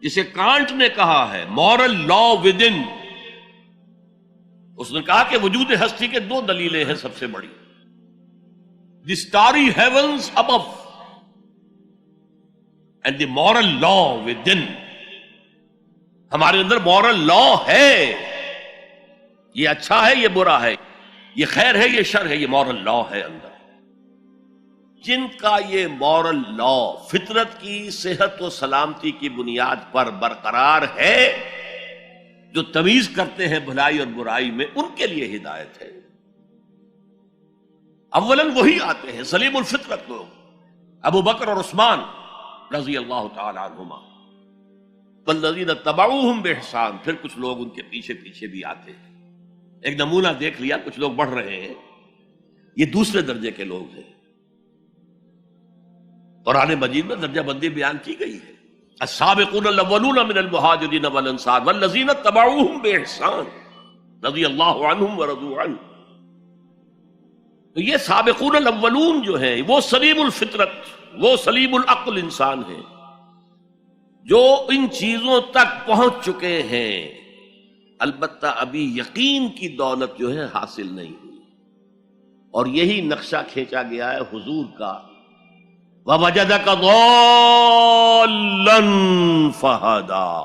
جسے کانٹ نے کہا ہے مورل لا ود ان، اس نے کہا کہ وجود ہستی کے دو دلیلیں ہیں سب سے بڑی، the starry heavens above and the moral law within. ہمارے اندر مورل لا ہے، یہ اچھا ہے یہ برا ہے، یہ خیر ہے یہ شر ہے، یہ مورل لا ہے اندر. جن کا یہ مورل لا فطرت کی صحت و سلامتی کی بنیاد پر برقرار ہے، جو تمیز کرتے ہیں بھلائی اور برائی میں، ان کے لیے ہدایت ہے. اولاً وہی آتے ہیں سلیم الفطرت لوگ، ابو بکر اور عثمان رضی اللہ تعالی عنہما، والذین اتبعوہم بإحسان، پھر کچھ لوگ ان کے پیچھے پیچھے بھی آتے ہیں. ایک نمونہ دیکھ لیا، کچھ لوگ بڑھ رہے ہیں، یہ دوسرے درجے کے لوگ ہیں. قرآن مجید میں درجہ بندی بیان کی گئی ہے. السابقون الاولون من المہاجرین والانصار والذین اتبعوہم بإحسان رضی اللہ عنہم ورضوا عنہ. تو یہ سابقون الاولون جو ہیں وہ سلیم الفطرت، وہ سلیم العقل انسان ہیں جو ان چیزوں تک پہنچ چکے ہیں، البتہ ابھی یقین کی دولت جو ہے حاصل نہیں ہوئی. اور یہی نقشہ کھینچا گیا ہے حضور کا، وَوَجَدَكَ ضَالًّا فَهَدَىٰ.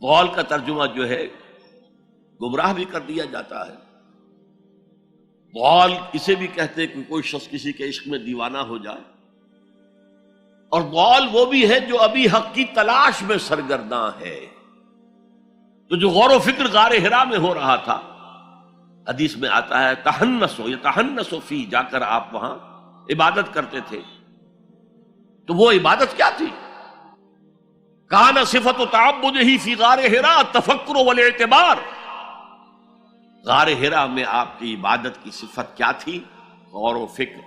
ضال کا ترجمہ جو ہے گمراہ بھی کر دیا جاتا ہے. ضال اسے بھی کہتے ہیں کہ کوئی شخص کسی کے عشق میں دیوانہ ہو جائے، اور ضال وہ بھی ہے جو ابھی حق کی تلاش میں سرگرداں ہے. تو جو غور و فکر غار حرا میں ہو رہا تھا، حدیث میں آتا ہے تحنسو یتحنسو فی، جا کر آپ وہاں عبادت کرتے تھے. تو وہ عبادت کیا تھی؟ کان صفت تعبدہ فی غار حرا التفکر والاعتبار. غار حرا میں آپ کی عبادت کی صفت کیا تھی؟ غور و فکر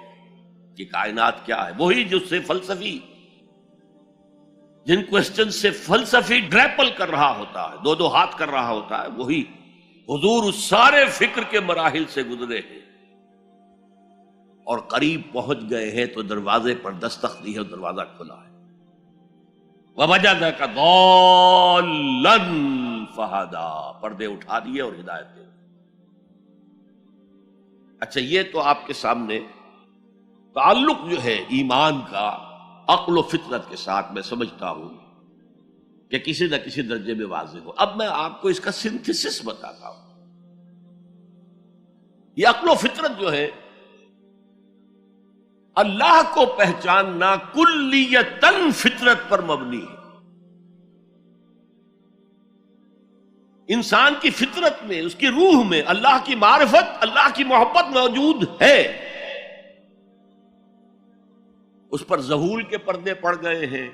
کہ کائنات کیا ہے. وہی جو سے فلسفی، جن کوسچن سے فلسفی ڈریپل کر رہا ہوتا ہے، دو دو ہاتھ کر رہا ہوتا ہے، وہی حضور اس سارے فکر کے مراحل سے گزرے ہیں اور قریب پہنچ گئے ہیں. تو دروازے پر دستک دی ہے اور دروازہ کھلا ہے. وَوَجَدَكَ ضَالًّا فَهَدَىٰ، پردے اٹھا دیے اور ہدایت دے. اچھا، یہ تو آپ کے سامنے تعلق جو ہے ایمان کا عقل و فطرت کے ساتھ میں سمجھتا ہوں کہ کسی نہ کسی درجے میں واضح ہو. اب میں آپ کو اس کا سنتھسس بتاتا ہوں. یہ عقل و فطرت جو ہے اللہ کو پہچاننا کلیتاً فطرت پر مبنی ہے. انسان کی فطرت میں، اس کی روح میں اللہ کی معرفت، اللہ کی محبت موجود ہے. اس پر ظہول کے پردے پڑ گئے ہیں،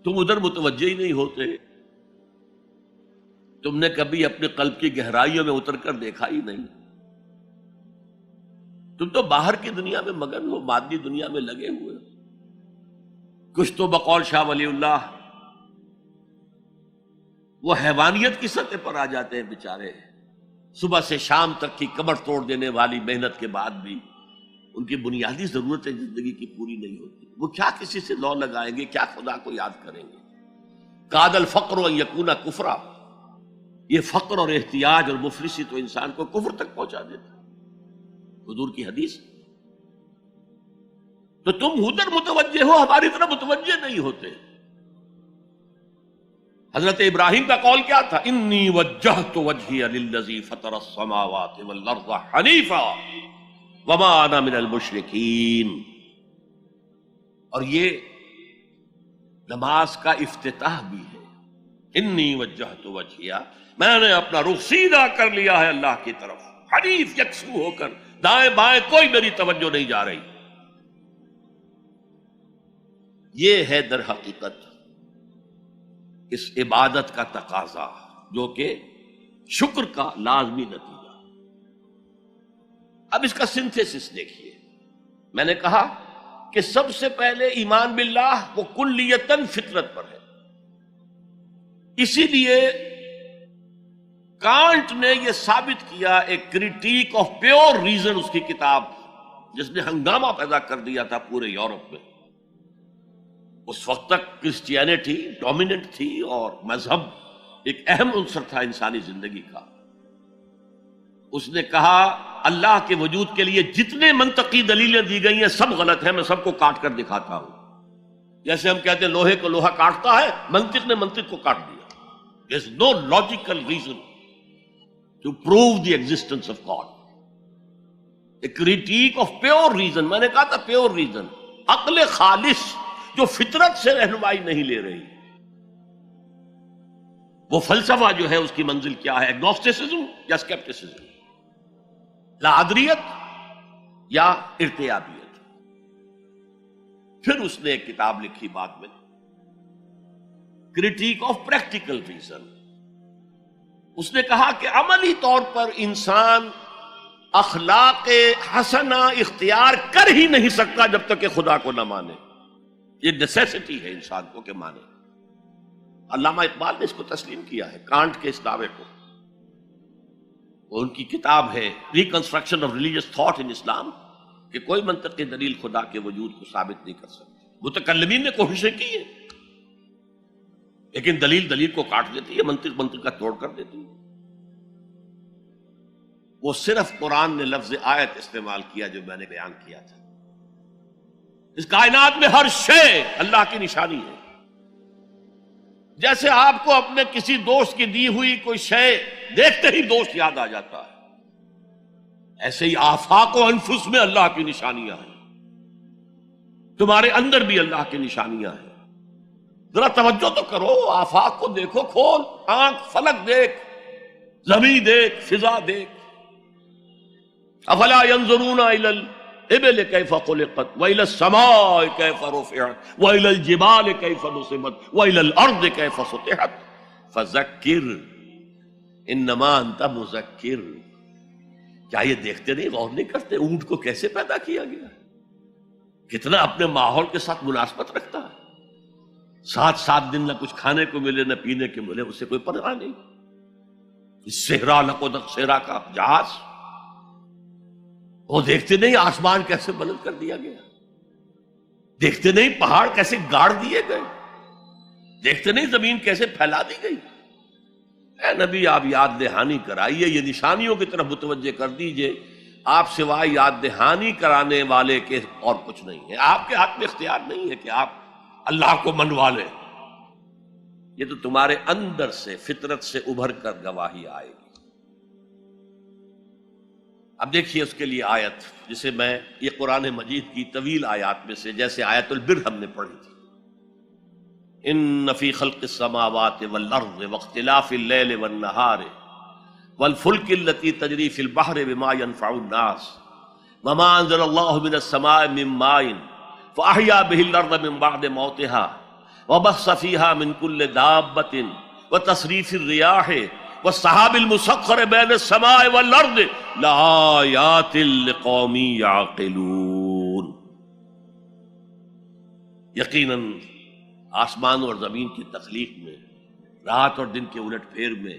تم ادھر متوجہ ہی نہیں ہوتے. تم نے کبھی اپنے قلب کی گہرائیوں میں اتر کر دیکھا ہی نہیں. تم تو باہر کی دنیا میں مگن ہو، مادی دنیا میں لگے ہوئے. کچھ تو بقول شاہ ولی اللہ وہ حیوانیت کی سطح پر آ جاتے ہیں بیچارے. صبح سے شام تک کی کمر توڑ دینے والی محنت کے بعد بھی ان کی بنیادی ضرورتیں زندگی کی پوری نہیں ہوتی. وہ کیا کسی سے لو لگائیں گے، کیا خدا کو یاد کریں گے. کاد الفقر ان یکون کفرا، یہ فقر اور احتیاج اور مفلسی تو انسان کو کفر تک پہنچا دیتا ہے. حضور کی حدیث. تو تم ادھر متوجہ ہو، ہماری طرف متوجہ نہیں ہوتے. حضرت ابراہیم کا قول کیا تھا؟ انی وجہت وجہی للذی فطر السماوات والارض حنیفا وما انا من المشرکین. اور یہ نماز کا افتتاح بھی ہے. انی وجہت وجہی، میں نے اپنا رخ سیدھا کر لیا ہے اللہ کی طرف، حنیف یکسو ہو کر، دائیں بائیں کوئی میری توجہ نہیں جا رہی. یہ ہے در حقیقت اس عبادت کا تقاضا، جو کہ شکر کا لازمی نتیجہ. اب اس کا سنتھیسس دیکھیے. میں نے کہا کہ سب سے پہلے ایمان باللہ وہ کلیتاً فطرت پر ہے. اسی لیے کانٹ نے یہ ثابت کیا، ایک کریٹیک آف پیور ریزن، اس کی کتاب جس نے ہنگامہ پیدا کر دیا تھا پورے یورپ میں، اس وقت تک کرسچینٹی ڈومیننٹ تھی اور مذہب ایک اہم عنصر تھا انسانی زندگی کا. اس نے کہا اللہ کے وجود کے لیے جتنے منطقی دلیلیں دی گئی ہیں سب غلط ہیں، میں سب کو کاٹ کر دکھاتا ہوں. جیسے ہم کہتے ہیں لوہے کو لوہا کاٹتا ہے، منطق نے منطق کو کاٹ دیا. There's no logical reason to prove the existence of God. A critique of pure reason، میں نے کہا تھا pure reason، عقل خالص جو فطرت سے رہنمائی نہیں لے رہی. وہ فلسفہ جو ہے اس کی منزل کیا ہے؟ ایگنوسٹسزم یا اسکیپٹسزم، لادریت یا ارتیابیت. پھر اس نے ایک کتاب لکھی بعد میں، کرٹیک آف پریکٹیکل ریزن. اس نے کہا کہ عملی طور پر انسان اخلاق حسنہ اختیار کر ہی نہیں سکتا جب تک کہ خدا کو نہ مانے. یہ نیسیسٹی ہے انسان کو کہ مانے. علامہ اقبال نے اس کو تسلیم کیا ہے، کانٹ کے اس دعوے کو. وہ ان کی کتاب ہے reconstruction of religious thought in Islam, کہ کوئی منطقی دلیل خدا کے وجود کو ثابت نہیں کر سکتی. متکلمین نے کوششیں کی ہیں لیکن دلیل دلیل کو کاٹ دیتی ہے، منطق منطق کا توڑ کر دیتی ہے. وہ صرف قرآن نے لفظ آیت استعمال کیا جو میں نے بیان کیا تھا. اس کائنات میں ہر شے اللہ کی نشانی ہے. جیسے آپ کو اپنے کسی دوست کی دی ہوئی کوئی شے دیکھتے ہی دوست یاد آ جاتا ہے، ایسے ہی آفاق و انفس میں اللہ کی نشانیاں ہیں. تمہارے اندر بھی اللہ کی نشانیاں ہیں. ذرا توجہ تو کرو، آفاق کو دیکھو، کھول آنکھ، فلک دیکھ، زمین دیکھ، فضا دیکھ. افلا ينظرون الى الابل كيف خلقت والى السماء كيف رفعت والى الجبال كيف نصبت والى الارض كيف سطحت فذكر انما انت مذکر. کیا یہ دیکھتے نہیں، غور نہیں کرتے اونٹ کو کیسے پیدا کیا گیا، کتنا اپنے ماحول کے ساتھ مناسبت رکھتا ہے. 7 دن نہ کچھ کھانے کو ملے نہ پینے کو ملے، اسے کوئی پرواہ نہیں. صحرا لقدق صحرا کا جہاز، وہ دیکھتے نہیں آسمان کیسے بلند کر دیا گیا، دیکھتے نہیں پہاڑ کیسے گاڑ دیے گئے، دیکھتے نہیں زمین کیسے پھیلا دی گئی. اے نبی آپ یاد دہانی کرائیے، یہ نشانیوں کی طرف متوجہ کر دیجئے. آپ سوائے یاد دہانی کرانے والے کے اور کچھ نہیں ہے. آپ کے ہاتھ میں اختیار نہیں ہے کہ آپ اللہ کو منوا لیں. یہ تو تمہارے اندر سے فطرت سے ابھر کر گواہی آئے گی. اب دیکھیے اس کے لیے آیت جسے میں یہ قرآن مجید کی طویل آیات میں سے، جیسے آیت البر ہم نے پڑھی تھی، ان فی خلق السماوات والارض واختلاف اللیل والنہار والفلک التي تجری فی البحر بما ينفع الناس وما انزل اللہ من السماء من ماء فاحیا به الارض من بعد موتها وبث فیہا من کل دابۃ وتصریف الریاح والسحاب المسخر بین السماء والارض لآیات لقوم یعقلون. یقیناً آسمان اور زمین کی تخلیق میں، رات اور دن کے الٹ پھیر میں،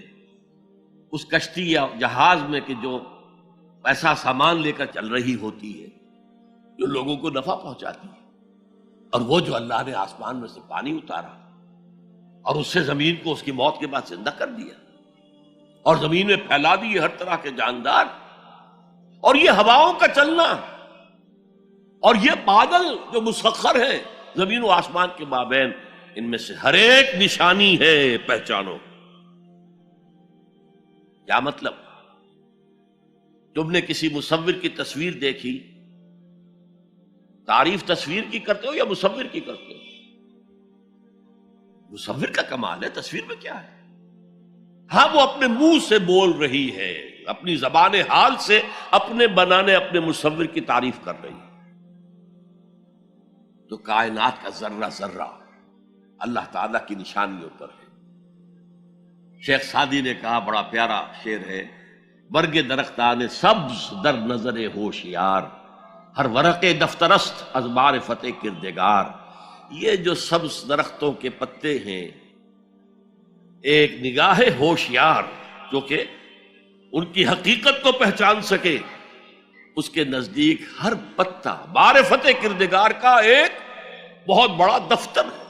اس کشتی یا جہاز میں کہ جو ایسا سامان لے کر چل رہی ہوتی ہے جو لوگوں کو نفع پہنچاتی ہے، اور وہ جو اللہ نے آسمان میں سے پانی اتارا اور اس سے زمین کو اس کی موت کے بعد زندہ کر دیا اور زمین میں پھیلا دیے ہر طرح کے جاندار، اور یہ ہواؤں کا چلنا اور یہ بادل جو مسخر ہیں زمین و آسمان کے مابین، ان میں سے ہر ایک نشانی ہے، پہچانو. کیا مطلب؟ تم نے کسی مصور کی تصویر دیکھی، تعریف تصویر کی کرتے ہو یا مصور کی کرتے ہو؟ مصور کا کمال ہے، تصویر میں کیا ہے؟ ہاں وہ اپنے منہ سے بول رہی ہے، اپنی زبان حال سے اپنے بنانے اپنے مصور کی تعریف کر رہی ہے. تو کائنات کا ذرہ ذرہ اللہ تعالیٰ کی نشانیوں پر ہے. شیخ سعدی نے کہا، بڑا پیارا شعر ہے، برگ درختان سبز در نظر ہوشیار ہر ورق دفترست از معرفت کردگار. یہ جو سبز درختوں کے پتے ہیں، ایک نگاہ ہوشیار جو کہ ان کی حقیقت کو پہچان سکے، اس کے نزدیک ہر پتا معرفت کردگار کا ایک بہت بڑا دفتر ہے.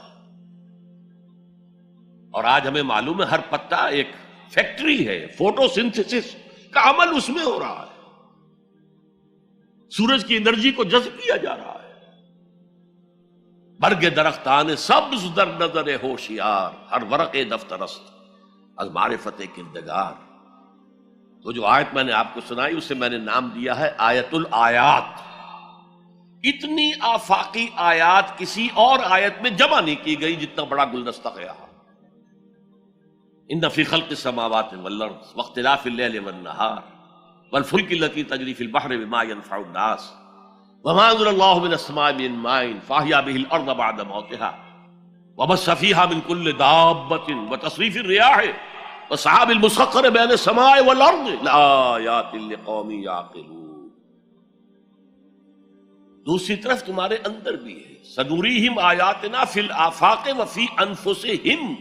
اور آج ہمیں معلوم ہے ہر پتا ایک فیکٹری ہے، فوٹو سنتھسس کا عمل اس میں ہو رہا ہے. سورج کی انرجی کو جذب کیا جا رہا ہے. برگ درختان سبز در نظر ہوشیار، ہر ورق دفتر است از معرفت کردگار. تو جو آیت میں نے آپ کو سنائی اسے میں نے نام دیا ہے آیت الآیات. اتنی آفاقی آیات کسی اور آیت میں جمع نہیں کی گئی جتنا بڑا گلدستہ ہے یہاں. ان فی خلق السماوات والارض واختلاف اللیل والنہار والفلک التی تجری فی البحر بما ينفع الناس وما انزل اللہ من السماء من ماء فاحیا به الارض بعد موتها وبث فیہا من کل دابۃ وتصریف الرياح والسحاب المسخر بین السماء والارض لآیات لقوم یعقلون. دوسری طرف تمہارے اندر بھی ہے سنوریہم آیاتنا فی الآفاق وفی انفسہم.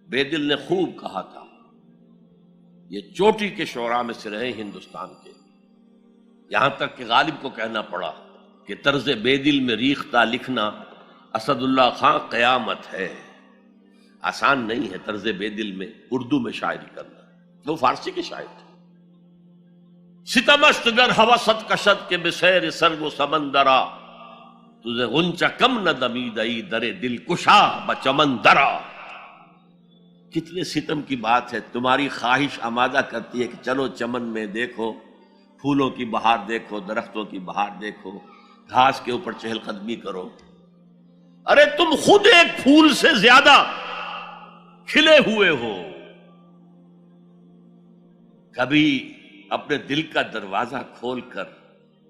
بے دل نے خوب کہا تھا، یہ چوٹی کے شعراء میں سے رہے ہندوستان کے، یہاں تک کہ غالب کو کہنا پڑا کہ طرز بے دل میں ریختہ لکھنا اسد اللہ خان قیامت ہے. آسان نہیں ہے طرز بے دل میں اردو میں شاعری کرنا. وہ فارسی کے شاعر تھے. ستمست گر ہوست کشد کے بسیر سر و سمندرا تجھے غنچہ کم نہ دمیدئی در دل کشا بچمندرا. کتنے ستم کی بات ہے. تمہاری خواہش آمادہ کرتی ہے کہ چلو چمن میں دیکھو، پھولوں کی بہار دیکھو، درختوں کی بہار دیکھو، گھاس کے اوپر چہل قدمی کرو. ارے تم خود ایک پھول سے زیادہ کھلے ہوئے ہو. کبھی اپنے دل کا دروازہ کھول کر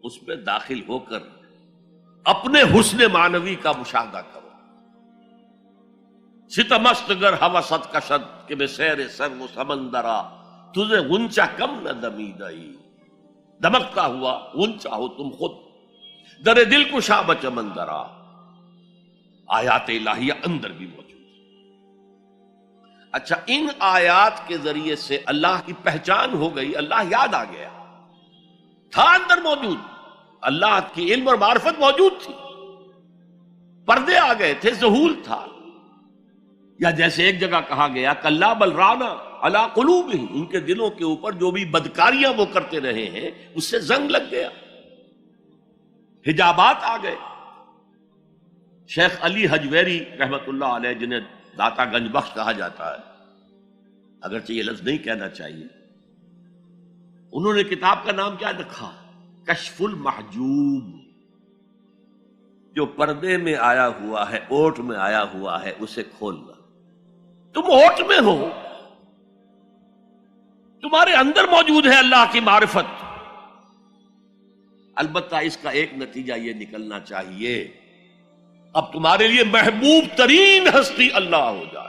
اس میں داخل ہو کر اپنے حسن معنوی کا مشاہدہ کرو. ستمست گر ہوست کشد کہ بے سیر سر و سمندرا تجھے غنچہ کم نہ دمیدئی. دمکتا ہوا غنچہ ہو تم خود در دل کشا بچمندرا. آیات الہیہ اندر بھی موجود. اچھا، ان آیات کے ذریعے سے اللہ کی پہچان ہو گئی، اللہ یاد آ گیا. تھا اندر موجود، اللہ کی علم اور معرفت موجود تھی، پردے آ گئے تھے، ظہور تھا. یا جیسے ایک جگہ کہا گیا کلا بل رانا علی قلوبہم، ان کے دلوں کے اوپر جو بھی بدکاریاں وہ کرتے رہے ہیں اس سے زنگ لگ گیا، حجابات آ گئے. شیخ علی حجویری رحمت اللہ علیہ، جنہیں داتا گنج بخش کہا جاتا ہے، اگرچہ یہ لفظ نہیں کہنا چاہیے، انہوں نے کتاب کا نام کیا رکھا؟ کشف المحجوب. جو پردے میں آیا ہوا ہے، اوٹ میں آیا ہوا ہے، اسے کھولنا. تم اوٹ میں ہو، تمہارے اندر موجود ہے اللہ کی معرفت. البتہ اس کا ایک نتیجہ یہ نکلنا چاہیے اب تمہارے لیے محبوب ترین ہستی اللہ ہو جائے.